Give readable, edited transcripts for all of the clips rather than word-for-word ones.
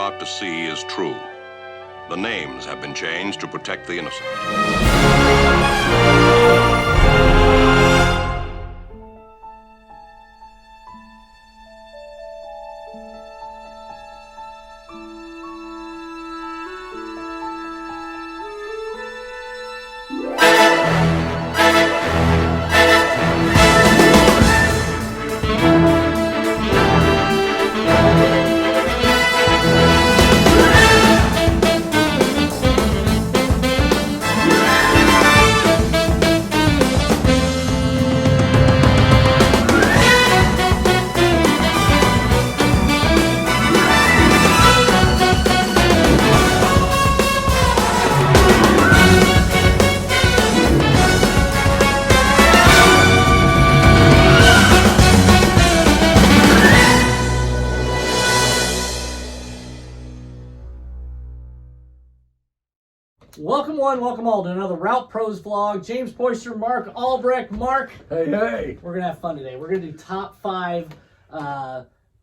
about to see is true. The names have been changed to protect the innocent. Welcome one, welcome all to another Route Pros vlog. James Poyster, Mark Albrecht. Mark, hey. We're gonna have fun today. We're gonna do top 5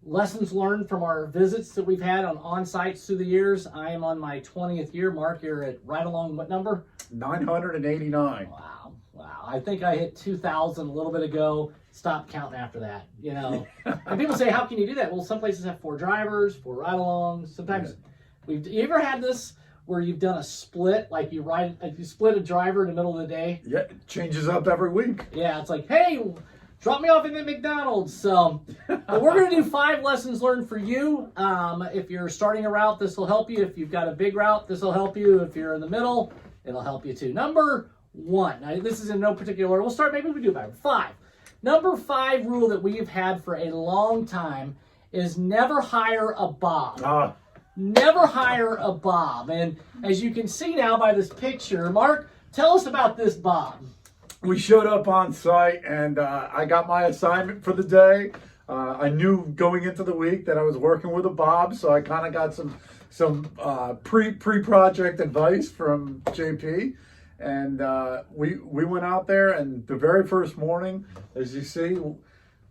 lessons learned from our visits that we've had on on-sites through the years. I am on my 20th year. Mark, you're at right along what number? 989. Wow. I think I hit 2,000 a little bit ago. Stopped counting after that, you know. And people say, how can you do that? Well, some places have 4 drivers, 4 ride-alongs. Sometimes, you ever had this where you've done a split, like you split a driver in the middle of the day? Yeah, it changes up every week. Yeah, it's like, hey, drop me off in the McDonald's. So, but we're going to do 5 lessons learned for you. If you're starting a route, this will help you. If you've got a big route, this will help you. If you're in the middle, it'll help you too. Number 1, now this is in no particular order. We'll start, maybe we do about 5. Number 5 rule that we've had for a long time is never hire a Bob. Never hire a Bob. And as you can see now by this picture, Mark, tell us about this Bob. We showed up on site and I got my assignment for the day. I knew going into the week that I was working with a Bob, so I kind of got some pre-project advice from JP. And we went out there, and the very first morning, as you see,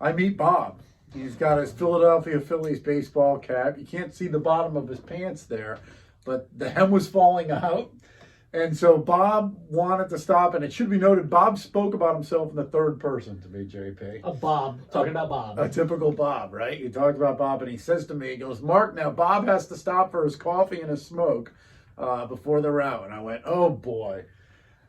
I meet Bob. He's got his Philadelphia Phillies baseball cap. You can't see the bottom of his pants there, but the hem was falling out. And so Bob wanted to stop, and it should be noted, Bob spoke about himself in the third person to me, JP. A Bob, talking about Bob. A typical Bob, right? You talked about Bob, and he says to me, he goes, Mark, now Bob has to stop for his coffee and his smoke before the route. And I went, oh boy.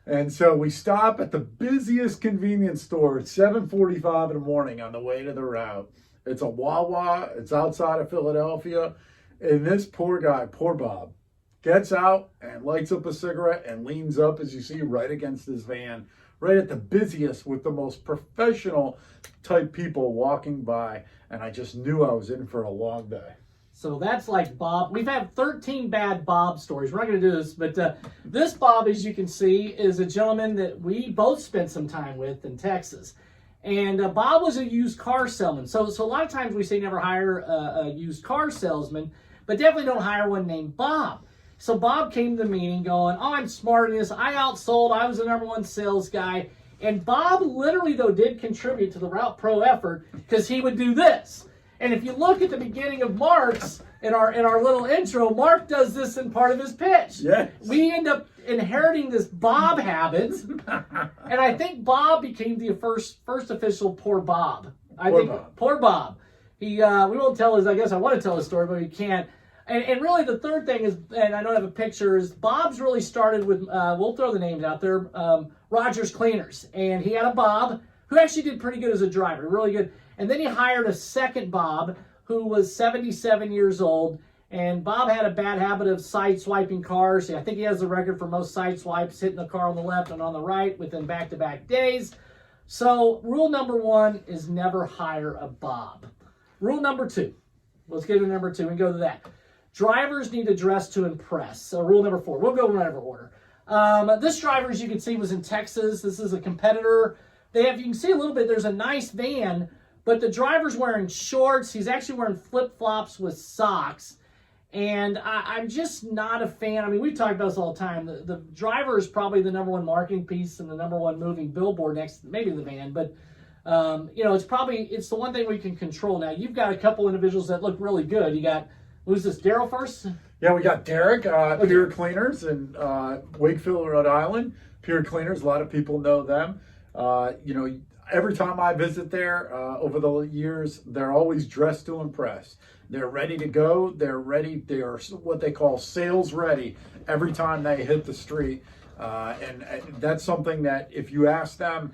And so we stop at the busiest convenience store at 7:45 in the morning on the way to the route. It's a Wawa. It's outside of Philadelphia. And this poor guy, poor Bob, gets out and lights up a cigarette and leans up, as you see, right against his van, right at the busiest with the most professional type people walking by. And I just knew I was in for a long day. So that's like Bob. We've had 13 bad Bob stories. We're not going to do this, but this Bob, as you can see, is a gentleman that we both spent some time with in Texas. And Bob was a used car salesman. So a lot of times we say never hire a used car salesman, but definitely don't hire one named Bob. So Bob came to the meeting going, oh, I'm smart in this. I outsold. I was the #1 sales guy. And Bob literally, though, did contribute to the Route Pro effort because he would do this. And if you look at the beginning of Mark's, in our little intro, Mark does this in part of his pitch. Yes. We end up inheriting this Bob habit, and I think Bob became the first official poor Bob. Poor Bob. He we won't tell his. I guess I want to tell his story, but we can't. And really, the third thing is, and I don't have a picture, is Bob's really started with. We'll throw the names out there. Rogers Cleaners, and he had a Bob who actually did pretty good as a driver, really good. And then he hired a second Bob who was 77 years old. And Bob had a bad habit of side swiping cars. I think he has the record for most side swipes, hitting the car on the left and on the right within back-to-back days. So rule number 1 is never hire a Bob. Rule number 2. Let's get to number 2 and go to that. Drivers need to dress to impress. So rule number 4. We'll go in whatever order. This driver, as you can see, was in Texas. This is a competitor. You can see a little bit, there's a nice van, but the driver's wearing shorts. He's actually wearing flip-flops with socks. And I'm just not a fan. I mean, we talk about this all the time. The driver is probably the #1 marketing piece and the #1 moving billboard next, maybe the van. But, it's the one thing we can control. Now, you've got a couple individuals that look really good. You got Who's this? Daryl first? Yeah, we got Derek, Pier Cleaners in Wakefield, Rhode Island. Pier Cleaners, a lot of people know them. Every time I visit there over the years, they're always dressed to impress. They're ready to go. They're ready. They are what they call sales ready every time they hit the street. And that's something that if you ask them,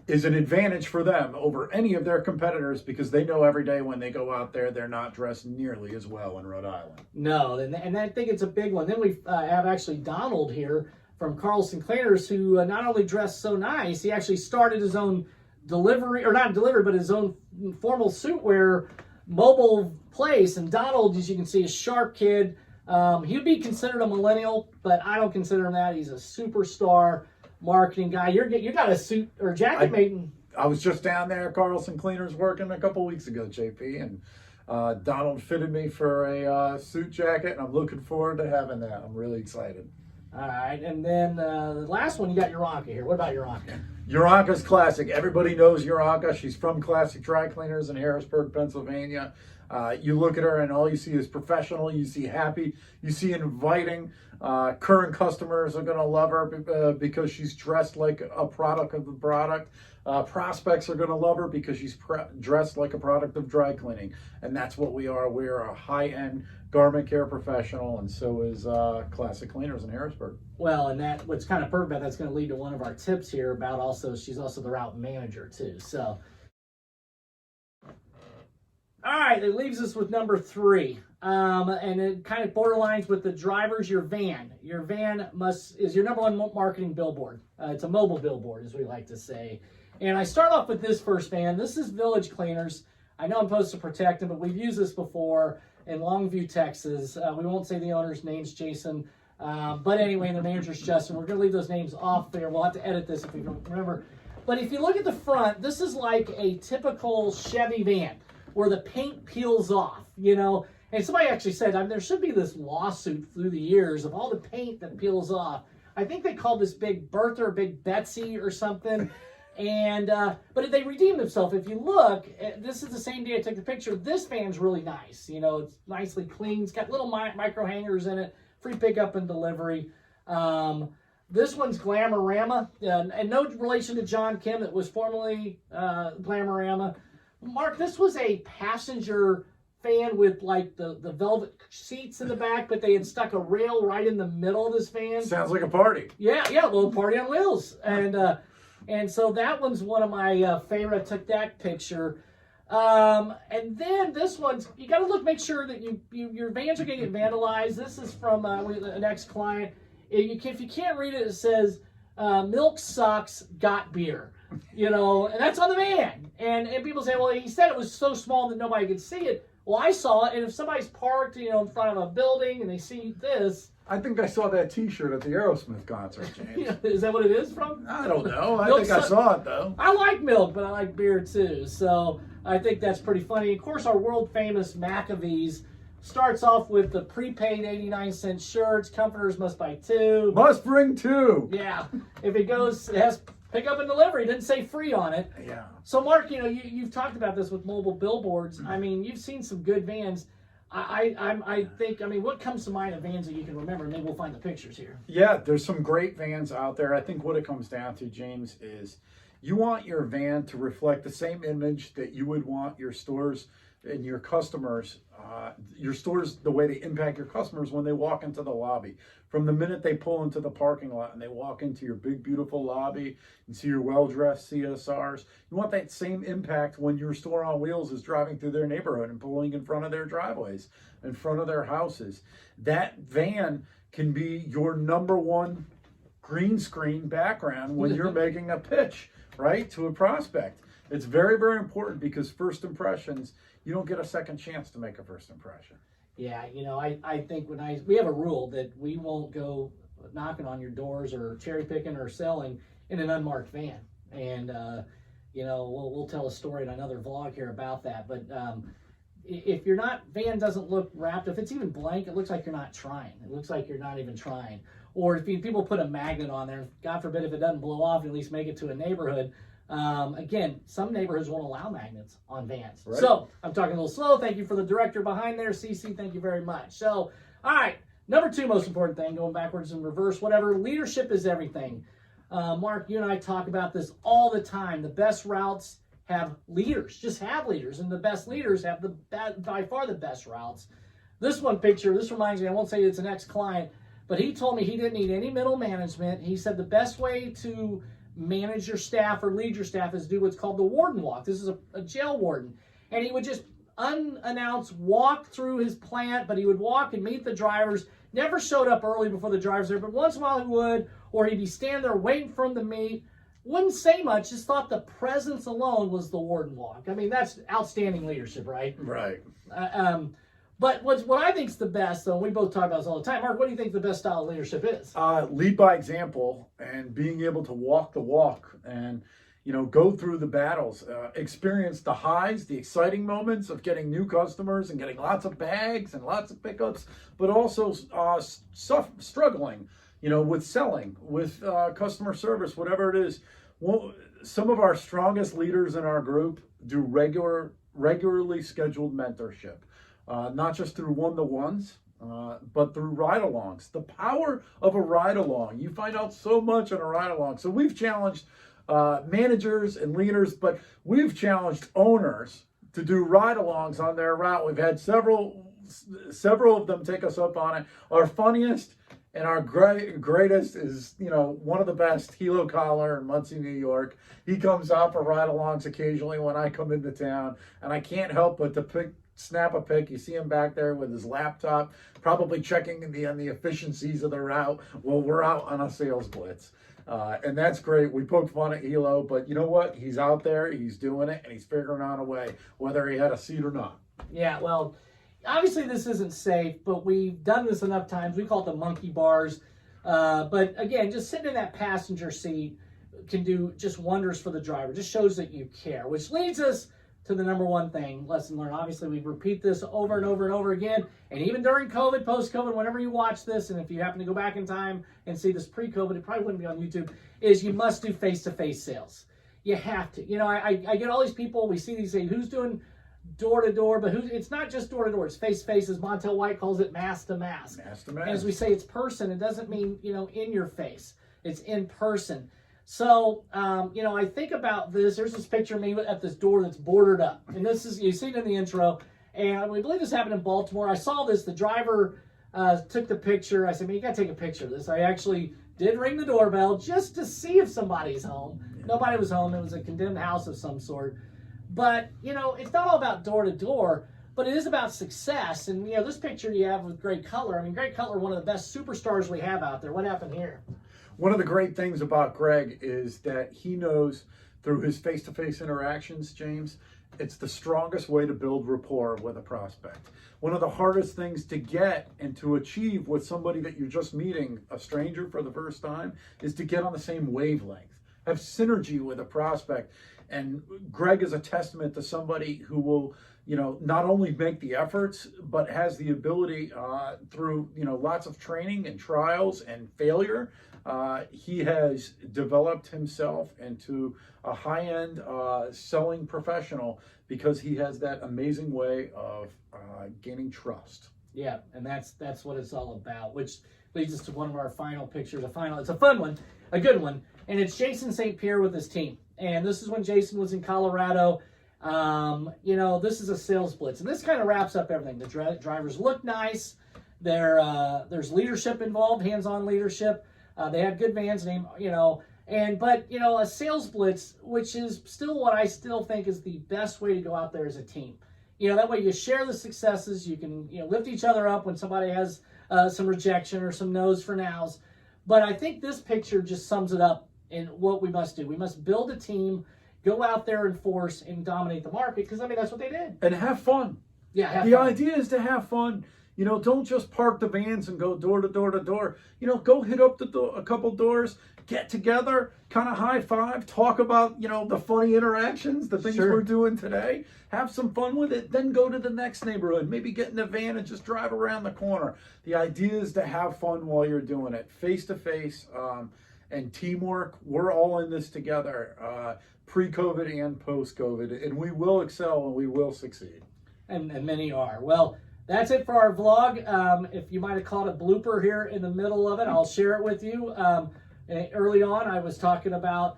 is an advantage for them over any of their competitors, because they know every day when they go out there, they're not dressed nearly as well in Rhode Island. No, and I think it's a big one. Then we have actually Donald here from Carlson Cleaners, who not only dressed so nice, he actually started his own delivery, or not delivery, but his own formal suit wear mobile place. And Donald, as you can see, is a sharp kid. He'd be considered a millennial, but I don't consider him that. He's a superstar marketing guy. You got a suit or jacket made. I was just down there, Carlson Cleaners, working a couple weeks ago, JP, and Donald fitted me for a suit jacket, and I'm looking forward to having that. I'm really excited. All right, and then the last one, you got Uranka here. What about Uranka? Uranka's classic. Everybody knows Uranka. She's from Classic Dry Cleaners in Harrisburg, Pennsylvania. You look at her and all you see is professional. You see happy. You see inviting. Current customers are going to love her because she's dressed like a product of the product. Prospects are going to love her because she's dressed like a product of dry cleaning. And that's what we are. We are a high-end garment care professional, and so is Classic Cleaners in Harrisburg. Well, and that what's kind of perfect about that's going to lead to one of our tips here about also she's also the route manager too. So, all right, it leaves us with number 3, and it kind of borderlines with the drivers. Your van. Your van is your number one marketing billboard. It's a mobile billboard, as we like to say. And I start off with this first van. This is Village Cleaners. I know I'm supposed to protect them, but we've used this before in Longview, Texas. We won't say the owner's name's Jason, but anyway, the manager's Justin. We're going to leave those names off there. We'll have to edit this if we don't remember. But if you look at the front, this is like a typical Chevy van where the paint peels off, And somebody actually said, there should be this lawsuit through the years of all the paint that peels off. I think they called this Big Bertha or Big Betsy or something. And but they redeemed themselves. If you look, this is the same day I took the picture. This van's really nice. It's nicely clean. It's got little micro hangers in it. Free pickup and delivery. This one's Glamorama, and no relation to John Kim. It was formerly Glamorama. Mark, this was a passenger van with like the velvet seats in the back, but they had stuck a rail right in the middle of this van. Sounds like a party. Yeah, well, party on wheels. And so that one's one of my favorite. I took that picture. And then this one's, you got to make sure that your vans are going to get vandalized. This is from an ex-client. If you can't read it, it says, milk sucks, got beer. And that's on the van. And people say, well, he said it was so small that nobody could see it. Well, I saw it, and if somebody's parked, in front of a building and they see this. I think I saw that T-shirt at the Aerosmith concert, James. Is that what it is from? I don't know. I think I saw it, though. I like milk, but I like beer, too. So I think that's pretty funny. Of course, our world-famous McAvee's starts off with the prepaid 89-cent shirts. Comforters must buy 2. Must bring 2. Yeah. If it has pick up and delivery. It didn't say free on it. Yeah. So, Mark, you've talked about this with mobile billboards. I mean, you've seen some good vans. I think, what comes to mind of vans that you can remember? Maybe we'll find the pictures here. Yeah, there's some great vans out there. I think what it comes down to, James, is you want your van to reflect the same image that you would want your stores and your customers, the way they impact your customers when they walk into the lobby. From the minute they pull into the parking lot and they walk into your big, beautiful lobby and see your well-dressed CSRs, you want that same impact when your store on wheels is driving through their neighborhood and pulling in front of their driveways, in front of their houses. That van can be your number one green screen background when you're making a pitch, right, to a prospect. It's very, very important because first impressions, you don't get a second chance to make a first impression. Yeah, I think we have a rule that we won't go knocking on your doors or cherry picking or selling in an unmarked van. And, we'll tell a story in another vlog here about that. But if van doesn't look wrapped, if it's even blank, it looks like you're not trying. It looks like you're not even trying. Or if people put a magnet on there, God forbid if it doesn't blow off, at least make it to a neighborhood. Again, some neighborhoods won't allow magnets on vans. Right. So I'm talking a little slow. Thank you for the director behind there, CC. Thank you very much. So, all right, number 2 most important thing, going backwards and reverse, whatever. Leadership is everything. Mark, you and I talk about this all the time. The best routes have leaders, just have leaders, and the best leaders have by far the best routes. This one picture, this reminds me, I won't say it's an ex-client, but he told me he didn't need any middle management. He said the best way to manage your staff or lead your staff is do what's called the warden walk. This is a jail warden. And he would just unannounced walk through his plant, but he would walk and meet the drivers. Never showed up early before the drivers there, but once in a while he would, or he'd be standing there waiting for them to meet. Wouldn't say much, just thought the presence alone was the warden walk. I mean, that's outstanding leadership, right? Right. But what I think is the best, though, we both talk about this all the time. Mark, what do you think the best style of leadership is? Lead by example and being able to walk the walk and, go through the battles, experience the highs, the exciting moments of getting new customers and getting lots of bags and lots of pickups, but also struggling, with selling, with customer service, whatever it is. Well, some of our strongest leaders in our group do regularly scheduled mentorship. Not just through one-to-ones, but through ride-alongs. The power of a ride-along. You find out so much in a ride-along. So we've challenged managers and leaders, but we've challenged owners to do ride-alongs on their route. We've had several of them take us up on it. Our funniest and our greatest is, one of the best, Hilo Collar in Muncie, New York. He comes out for ride-alongs occasionally when I come into town, and I can't help but to snap a pic. You see him back there with his laptop, probably checking on the efficiencies of the route while we're out on a sales blitz. And that's great. We poke fun at Hilo, but you know what? He's out there, he's doing it, and he's figuring out a way, whether he had a seat or not. Yeah, well, obviously this isn't safe, but we've done this enough times. We call it the monkey bars. But again, just sitting in that passenger seat can do just wonders for the driver. Just shows that you care, which leads us to the number 1 thing, lesson learned. Obviously, we repeat this over and over and over again. And even during COVID, post-COVID, whenever you watch this, and if you happen to go back in time and see this pre-COVID, it probably wouldn't be on YouTube, is you must do face-to-face sales. You have to. I get all these people, we see these say, who's doing door-to-door, but it's not just door-to-door, it's face-to-face, as Montel White calls it, mask-to-mask. Mask-to-mask. As we say, it's person. It doesn't mean, in your face. It's in person. So, I think about this. There's this picture of me at this door that's boarded up. And this is, you see it in the intro. And we believe this happened in Baltimore. I saw this. The driver took the picture. I said, man, you got to take a picture of this. I actually did ring the doorbell just to see if somebody's home. Nobody was home. It was a condemned house of some sort. But, it's not all about door to door, but it is about success. And, this picture you have with Greg Cutler. I mean, Greg Cutler, one of the best superstars we have out there. What happened here? One of the great things about Greg is that he knows through his face-to-face interactions, James, it's the strongest way to build rapport with a prospect. One of the hardest things to get and to achieve with somebody that you're just meeting, a stranger for the first time, is to get on the same wavelength, have synergy with a prospect. And Greg is a testament to somebody who will, not only make the efforts, but has the ability through, lots of training and trials and failure. He has developed himself into a high-end selling professional because he has that amazing way of gaining trust. Yeah, and that's what it's all about, which leads us to one of our final pictures. It's a fun one, a good one, and it's Jason St. Pierre with his team. And this is when Jason was in Colorado. This is a sales blitz, and this kind of wraps up everything. The drivers look nice. There's leadership involved, hands-on leadership. They had good vans, a sales blitz, which is still what I still think is the best way to go out there as a team. That way you share the successes. You can, lift each other up when somebody has some rejection or some no's for nows. But I think this picture just sums it up in what we must do. We must build a team, go out there and force and dominate the market, because, that's what they did. And have fun. Yeah, the idea is to have fun. Don't just park the vans and go door to door to door. Go hit up a couple doors, get together, kind of high five, talk about, the funny interactions, the things we're doing today. Have some fun with it. Then go to the next neighborhood. Maybe get in a van and just drive around the corner. The idea is to have fun while you're doing it, face to face, and teamwork. We're all in this together. pre-COVID and post-COVID, and we will excel and we will succeed. And many are. Well, that's it for our vlog. If you might have caught a blooper here in the middle of it, I'll share it with you. Early on, I was talking about,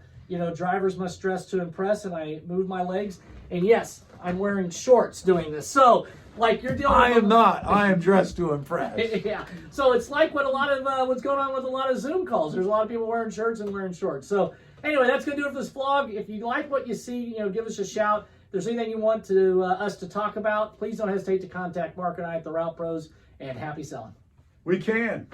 drivers must dress to impress, and I moved my legs. And yes, I'm wearing shorts doing this. So, like you're dealing with... I am not. I am dressed to impress. Yeah. So it's like what what's going on with a lot of Zoom calls. There's a lot of people wearing shirts and wearing shorts. So anyway, that's going to do it for this vlog. If you like what you see, give us a shout. If there's anything you want us to talk about, please don't hesitate to contact Mark and I at the Route Pros, and happy selling. We can.